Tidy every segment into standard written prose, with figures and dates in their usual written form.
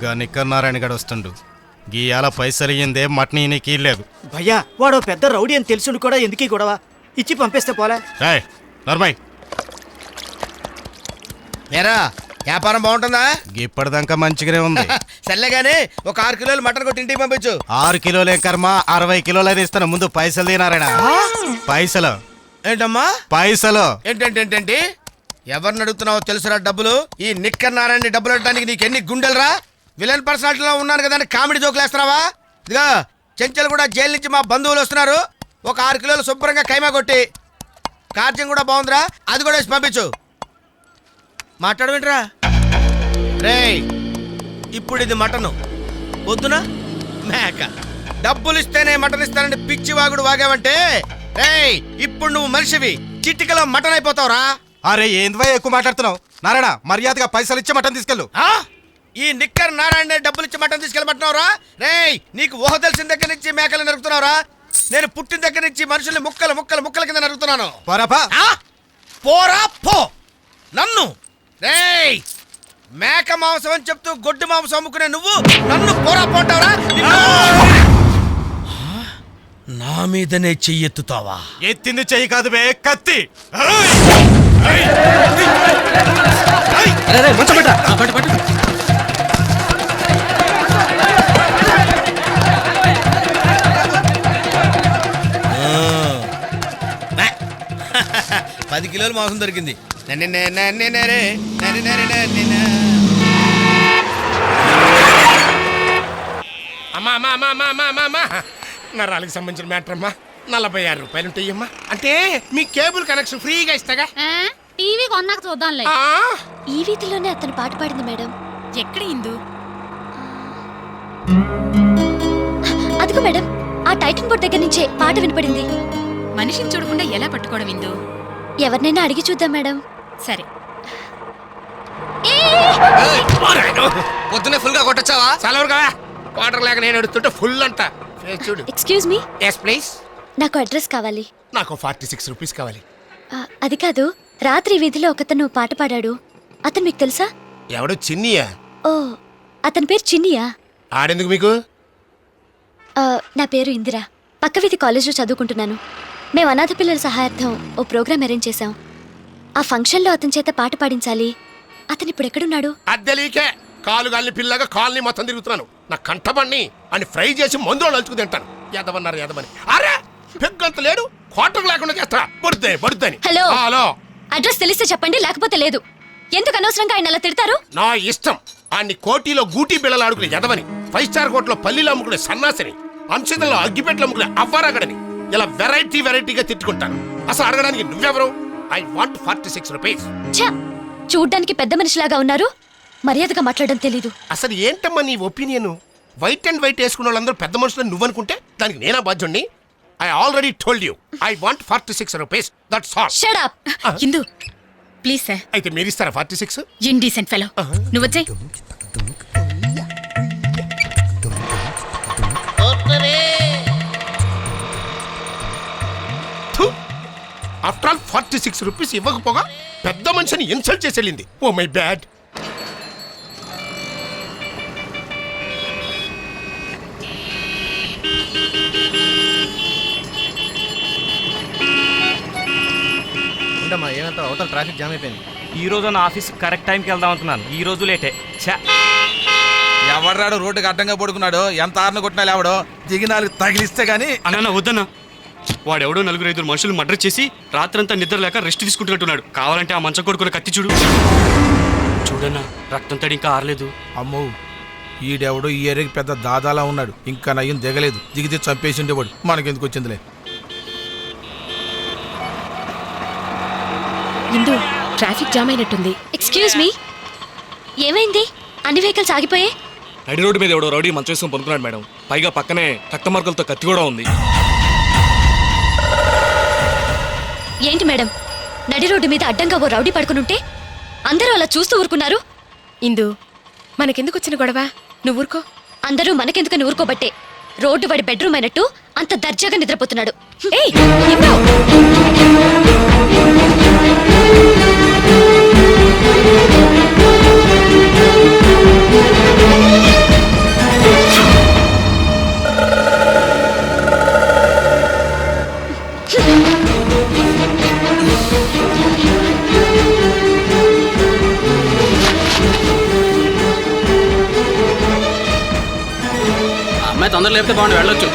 గా నిక్కర్ నారాయణ గడు వస్తుండు. గీయాల పైసలు ఇయ్యిందే మటన్ నీకు లేదు. భయ్యా వాడు పెద్ద రౌడీ అని తెలుసుడు కూడా ఎందుకీ గొడవ? ఇచ్చి పంపిస్తే పోలే. నర్మయ్ ఏరా వ్యాపారం బాగుంటుందా? ఇప్పటిదాకా మంచిగానే ఉంది. సర్లేగాని ఒక 6 కిలోలు మటన్ కొట్టి ఇంటికి పంపించు. 6 కిలోలే కర్మ, 60 కిలోలు అయితే ఇస్తాను. ముందు పైసలు తినారాయణ. పైసలు ఏంటమ్మా పైసలు ఏంటంటే ఎవరిని అడుగుతున్నావో తెలుసురా? డబ్బులు ఈ నిక్కర్ నారాయణ డబ్బులు అడటానికి నీకు ఎన్ని గుండెలరా? విలన్ పర్సనాలిటీలో ఉన్నాను కదా కామెడీ జోకులు వేస్తున్నావా? ఇదిగా చెంచలు కూడా జైలు నుంచి మా బంధువులు వస్తున్నారు. ఒక 6 కిలోలు శుభ్రంగా కైమా కొట్టి, కార్యం కూడా బాగుందిరా, అది కూడా వేసి పంపించు. మాట్లాడవేంట్రా? రేయ్ ఇప్పుడు ఇది మటను, పొద్దున మేక. డబ్బులు ఇస్తేనే మటన్ ఇస్తానంటే పిచ్చి వాగుడు వాగావంటే రేయ్ ఇప్పుడు నువ్వు మనిషివి, చిట్టికలో మటన్ అయిపోతావురా. అరే ఏంద్వా ఎక్కువ మాట్లాడుతున్నావు? నారాయణ మర్యాదగా పైసలు ఇచ్చి మటన్ తీసుకెళ్ళు. ఈ నిక్కర్ నారాయణ డబ్బులు ఇచ్చి మటన్ తీసుకెళ్ళమంటున్నావురా? రేయ్ నీకు ఊహ తెలిసిన దగ్గర నుంచి మేకలు నరుకుతున్నావురా? నేను పుట్టిన దగ్గర నుంచి మనుషుల్ని ముక్కలు ముక్కలు ముక్కల కింద నరుకుతున్నాను. పోరా పో. నన్ను రేయ్ మేక మాంసం అని చెప్తూ గొడ్డు మాంసం అమ్ముకునే నువ్వు నన్ను పోరా పోంటావురా? నా మీదనే చెయ్యెత్తుతావా? ఎత్తింది చెయ్యి కాదు బే, కత్తి. పది కిలోలు మాంసం దొరికింది. అమ్మా అమ్మా అమ్మా అమ్మా అమ్మా అమ్మా అమ్మా నరాలకు సంబంధించిన మ్యాటర్ అమ్మా. 46 రూపాయలు ఉంటాయమ్మా. అంటే మీ కేబుల్ కనెక్షన్ ఫ్రీగా ఇస్తాగా? టీవీ కొన్నాక చూద్దాంలే. ఈ వీధిలోనే అతను పాట పాడింది మేడం. ఎక్కడ ఇందు? అదిగో మేడం, ఆ టైటన్ బోర్డ్ దగ్గర నుంచే పాట వినపడింది. మనిషిని చూడకుండా ఎలా పట్టుకోవడం ఇందు? ఎవరినైనా అడిగి చూద్దాం మేడం. సరే. పొద్దునే ఫుల్ గా కొట్టొచ్చావా? సెలవుగా వాటర్ లేక నేను ఎడుతుంటే ఫుల్ అంట. చూడు. Excuse me. Yes please. నాకు అడ్రస్ కావాలి. నాకు 46 రూపీస్ కావాలి. అది కాదు, రాత్రి వీధిలో ఒకతను పాట పాడాడు. అతను మీకు తెలుసా? ఎవడు? చిన్నియా? ఓ, అతని పేరు చిన్నియా? ఆడెందుకు మీకు? నా పేరు ఇందిరా. పక్క వీధి కాలేజ్లో చదువుకుంటున్నాను. మేము అనాథ పిల్లల సహాయార్థం ఓ ప్రోగ్రాం అరేంజ్ చేశాం. ఆ ఫంక్షన్లో అతని చేత పాట పాడించాలి. అతను ఇప్పుడు ఎక్కడున్నాడు? అద్దెలీకే కాలు గాలిని పిల్లగా కాలనీ మొత్తం తిరుగుతున్నాను. నా కంఠబన్ని అని ఫ్రై చేసి మందులో నలుచుకు తింటాను. ఎదవన్నారు ఎదవని. అరే పెగ్గంత లేడు, క్వార్టర్ లేకుండా చేస్తా. బడుద్దని. హలో హలో, అడ్రస్ తెలిస్తే చెప్పండి, లేకపోతే లేదు. ఎందుకు అనవసరంగా ఆయన అలా తిడతారు? నా ఇష్టం. ఆన్ని కోటిలో గూటీ బిళ్ళలు ఆడుకునే ఎదవని, 5 స్టార్ హోటల్లో పల్లీలు అమ్ముకునే సన్నాసిని, అంశంలో అగ్గిపెట్లు అమ్ముకునే అవ్వారాగడని ఇలా వెరైటీగా తిట్టుకుంటాను. అసలు అడగడానికి నువ్వెవరు? I want 46 rupees. చూడ్డానికి పెద్ద మనిషిలాగా ఉన్నారు, మర్యాదగా మాట్లాడడం తెలీదు. అసలు ఏంటమ్మా నీ ఒపీనియన్? వైట్ అండ్ వైట్ వేసుకున్న వాళ్ళందరూ పెద్ద మనుషులని నువ్వనుకుంటే దానికి నేనా బాధ్యుణ్ణి? I already told you I want 46 rupees. That's all. Shut up. Indu please sir. అయితే మీరు ఇస్తారా 46? Indecent fellow. నువ్వు వచ్చేయ్. ఆఫ్టర్ ఆల్ 46 రూపీస్ ఇవ్వకపోగా పెద్ద మనిషిని ఇన్సల్ట్ చేసి వెళ్ళింది. Oh my bad. ఏమంటావు? అవతల ట్రాఫిక్ జామ్ అయిపోయింది. ఈ రోజు నా ఆఫీస్ కరెక్ట్ టైంకి వెళ్దాం అనుకున్నాను. ఈ రోజు లేటే. ఎవడ్రాడు రోడ్డుకి అడ్డంగా పడుకున్నాడు? ఎంత ఆరున కొట్టినా లేవడో దిగినాలు తగిలిస్తే గానీ. అన్న వద్దన్నా, వాడెవడో 4-5 మనుషులు మర్డర్ చేసి రాత్రంతా నిద్ర లేక రెస్ట్ తీసుకుంటున్నట్టున్నాడు. కావాలంటే ఆ మంచం కొడుకున్న కత్తి చూడు. చూడన్నా, రక్తం తడి ఇంకా ఆరలేదు. అమ్మో, ఈడెవడో ఈ ఏరియాకి పెద్ద దాదాలా ఉన్నాడు. ఇంకా నయ్యం దిగలేదు. దిగితే చంపేసిండేవాడు. మనకెందుకు వచ్చిందిలే. ఇందు ట్రాఫిక్ జామ్ అయినట్టుంది. ఎక్స్క్యూజ్ మీ, ఏమైంది? అన్ని వెహికల్స్ ఆగిపోయాయి. నడి రోడ్డు మీద ఎవడో రౌడీ మంచం వేసుకొని పనుకున్నాడు మేడం. పైగా పక్కనే రక్త మార్కులతో కత్తి కూడా ఉంది. ఏంటి మేడం, నడి రోడ్డు మీద అడ్డంగా ఓ రౌడీ పడుకునుంటే అందరూ అలా చూస్తూ ఊరుకున్నారు? ఇందు మనకెందుకు వచ్చిన గొడవ? నువ్వు ఊరుకో. అందరూ మనకెందుకని ఊరుకోబట్టే రోడ్డు వాడి బెడ్రూమ్ అయినట్టు అంత దర్జాగా నిద్రపోతున్నాడు. ఏయ్ ఇందు! తొందర లేపితే బాగుండి వెళ్ళొచ్చు.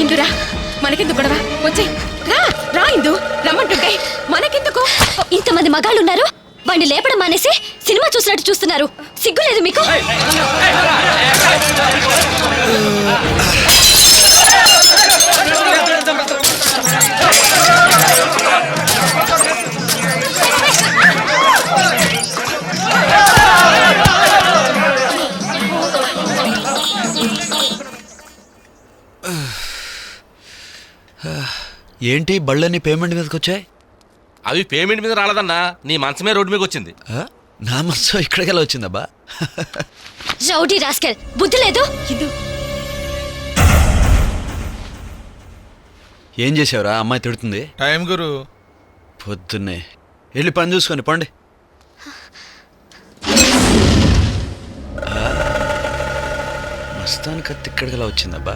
ఇందురా, మనకెందుకు గొడవ? వచ్చే రా రా ఇందు, రమ్మంటుంటే మనకెందుకు? ఇంతమంది మగాళ్ళు ఉన్నారు, వాడిని లేపడం మానేసి సినిమా చూసినట్టు చూస్తున్నారు. సిగ్గులేదు మీకు? ఏంటి బళ్ళన్నీ పేమెంట్ మీదకి వచ్చాయి? అవి పేమెంట్ మీద రాలేదన్నా, నీ మనసమే రోడ్డు మీదకి వచ్చింది. నా మనసు ఇక్కడికెలా వచ్చిందబ్బా? రౌడీ రాస్కెల్, బుద్ధి లేదు. ఇందు, ఏం చేసావురా? అమ్మాయి తిడుతుంది. టైం గురు. పొద్దున్నే వెళ్ళి పని చూసుకొని పండి. మస్తాన్ కత్తి ఇక్కడికెలా వచ్చిందబ్బా?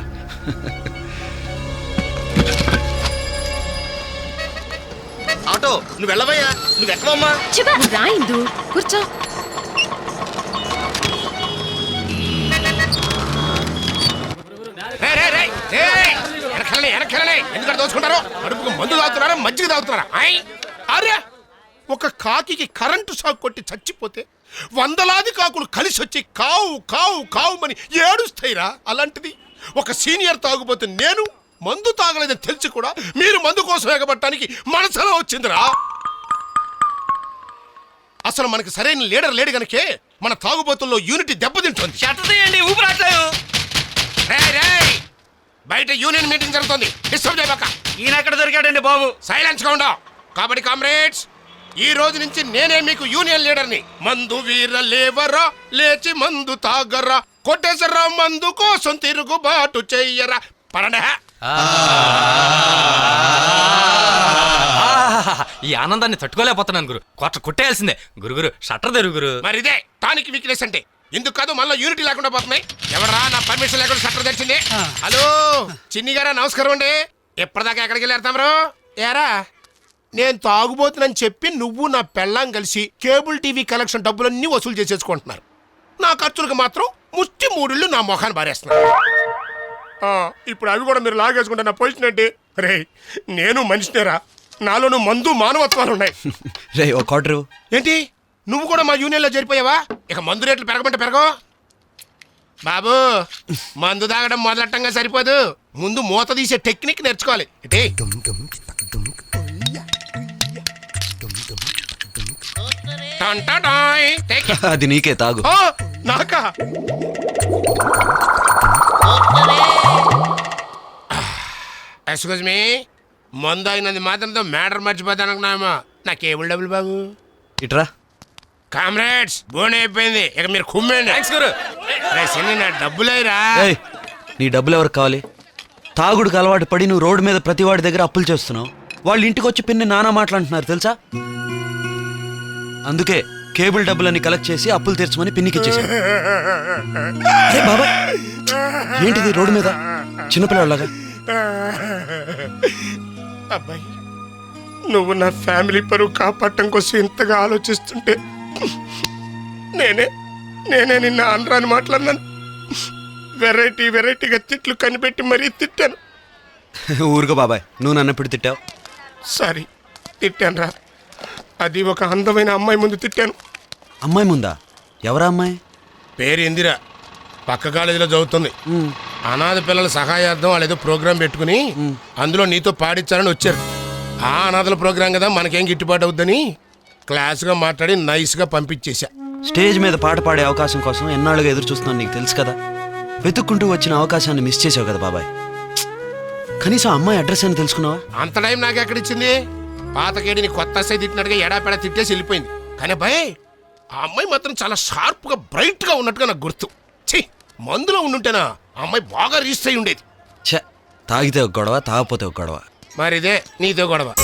ఆటో నువ్వు వెళ్ళవయ్యా, నువ్వు ఎక్కవమ్మా. నువ్వు రా ఇందు, కూర్చో. ఎందుకంటే దోచుకుంటారు? అడుపుకు మందు తాగుతున్నారా, మజ్జిగ తాగుతున్నారా? అరే, ఒక కాకి కరెంటు షాక్ కొట్టి చచ్చిపోతే వందలాది కాకులు కలిసి వచ్చి కావు కావు కావుమని ఏడుస్తాయిరా. అలాంటిది ఒక సీనియర్ తాగుపోతే నేను మందు తాగలేదని తెలిసి కూడా మీరు మందు కోసం ఎగబట్టడానికి మనసులో వచ్చిందిరా. అసలు మనకి సరైన లీడర్ లేడు గనకే మన తాగుబోతుల్లో యూనిటీ దెబ్బతింటుంది. బయట యూనియన్ మీటింగ్ జరుగుతుంది, డిస్టర్బ్ చేయబాక. ఈయన ఎక్కడ దొరికాడండి బాబు? సైలెన్స్ గా ఉండవు. కాబట్టి కామ్రేడ్స్, ఈ రోజు నుంచి నేనే మీకు యూనియన్ లీడర్ని. మందు వీర లేవరా, లేచి మందు తాగరా, కొట్టేసరా మందు కోసం తిరుగుబాటు చెయ్యరా. పడండి. ఈ ఆనందాన్ని తట్టుకోలేకపోతున్నాను గురు, కొట్టేయాల్సిందే. గురుగురు షట్టర్ తెరుగురు. మరి ఇదే టానిక్ వీక్నెస్ అంటే. ఎందుకు కాదు, మళ్ళీ యూనిటీ లేకుండా పోతున్నాయి. ఎవరా నా పర్మిషన్ లేకుండా షట్టర్ తెచ్చింది? హలో చిన్ని గారా, నమస్కారం అండి. ఎప్పటిదాకా ఎక్కడికి వెళ్ళారు? ఏరా, నేను తాగుబోతునని చెప్పి నువ్వు నా పెళ్ళాం కలిసి కేబుల్ టీవీ కలెక్షన్ డబ్బులన్నీ వసూలు చేసేసుకుంటున్నారు. నా ఖర్చులకు మాత్రం ముష్టి మూడిళ్ళు నా మొఖాన్ని బారేస్తున్నారు. ఇప్పుడు అవి కూడా మీరు లాగేసుకుంటే నా పొజిషన్ ఏంటి? రే, నేను మనిషినేరా, నాలోనూ మందు మానవత్వాలు ఉన్నాయి. రే, ఒక క్వార్టర్. ఏంటి, నువ్వు కూడా మా యూనియన్లో చేరిపోయావా? ఇక మందు రేట్లు పెరగమంటే పెరగవు బాబు. మందు తాగడం మొదలెట్టంగా సరిపోదు, ముందు మూత తీసే టెక్నిక్ నేర్చుకోవాలి. అది నీకే, తాగు. నాకా? ఎక్స్క్యూజ్ మీ, మందు అయినది మాత్రంతో మ్యాటర్ మర్చిపోతాను అనుకున్నామా? నా కేబుల్ డబ్బులు బాబు. ఇట్రా. కామ్రేడ్స్, బోన్ అయిపోయింది, ఇక మీరు కుమ్మేండి. నా డబ్బులేరా? నీ డబ్బులు ఎవరికి కావాలి? తాగుడుకు అలవాటు పడి నువ్వు రోడ్డు మీద ప్రతి వాడి దగ్గర అప్పులు చేస్తున్నావు. వాళ్ళు ఇంటికి వచ్చి పిన్ని నానా మాట్లాడుతున్నారు తెలుసా? అందుకే కేబుల్ డబ్బులన్నీ కలెక్ట్ చేసి అప్పులు తీర్చమని పిన్నికి ఇచ్చేసాను. బాబా, ఏంటిది రోడ్డు మీద చిన్నపిల్లలాగా? అబ్బాయి, నువ్వు నా ఫ్యామిలీ పరువు కాపాడటం కోసం ఇంతగా ఆలోచిస్తుంటే నేనే నిన్న ఆంధ్రాని మాట్లాడినాను. వెరైటీగా తిట్లు కనిపెట్టి మరీ తిట్టాను. ఊరుకో బాబాయ్, నువ్వు నన్ను ఎప్పుడు తిట్టావు? సారీ, తిట్టాను రా. అది ఒక అందమైన అమ్మాయి ముందు తిట్టాను. అమ్మాయి ముందా? ఎవరా అమ్మాయి? పేరు ఇందిరా, పక్క కాలేజీలో చదువుతుంది. అనాథ పిల్లల సహాయార్థం వాళ్ళు ఏదో ప్రోగ్రాం పెట్టుకుని అందులో నీతో పాడించాలని వచ్చారు. ఆ అనాథల ప్రోగ్రాం కదా, మనకేం గిట్టుబాటు అవుద్దని క్లాస్గా మాట్లాడి నైస్గా పంపించేశా. స్టేజ్ మీద పాట పాడే అవకాశం కోసం ఎన్నాళ్ళుగా ఎదురు చూస్తున్నాను, నీకు తెలుసు కదా. వెతుక్కుంటూ వచ్చిన అవకాశాన్ని మిస్ చేసావు కదా బాబాయ్. కనీసం అమ్మాయి అడ్రస్ అని తెలుసుకున్నావా? అంత టైం నాకు ఎక్కడిచ్చింది? పాతకేడిని కొత్త అస్సై తిట్టినట్టుగా ఎడాపెడా తిట్టేసి వెళ్ళిపోయింది. కానీ భయ్, ఆ అమ్మాయి మాత్రం చాలా షార్ప్గా బ్రైట్గా ఉన్నట్టుగా నాకు గుర్తు. ఛీ, మందులో ఉండుంటేనా ఆ అమ్మాయి బాగా రిజిస్టర్ అయి ఉండేది. ఛే, తాగితే ఒక గొడవ, తాగపోతే ఒక గొడవ. మరిదే నీతో గొడవ.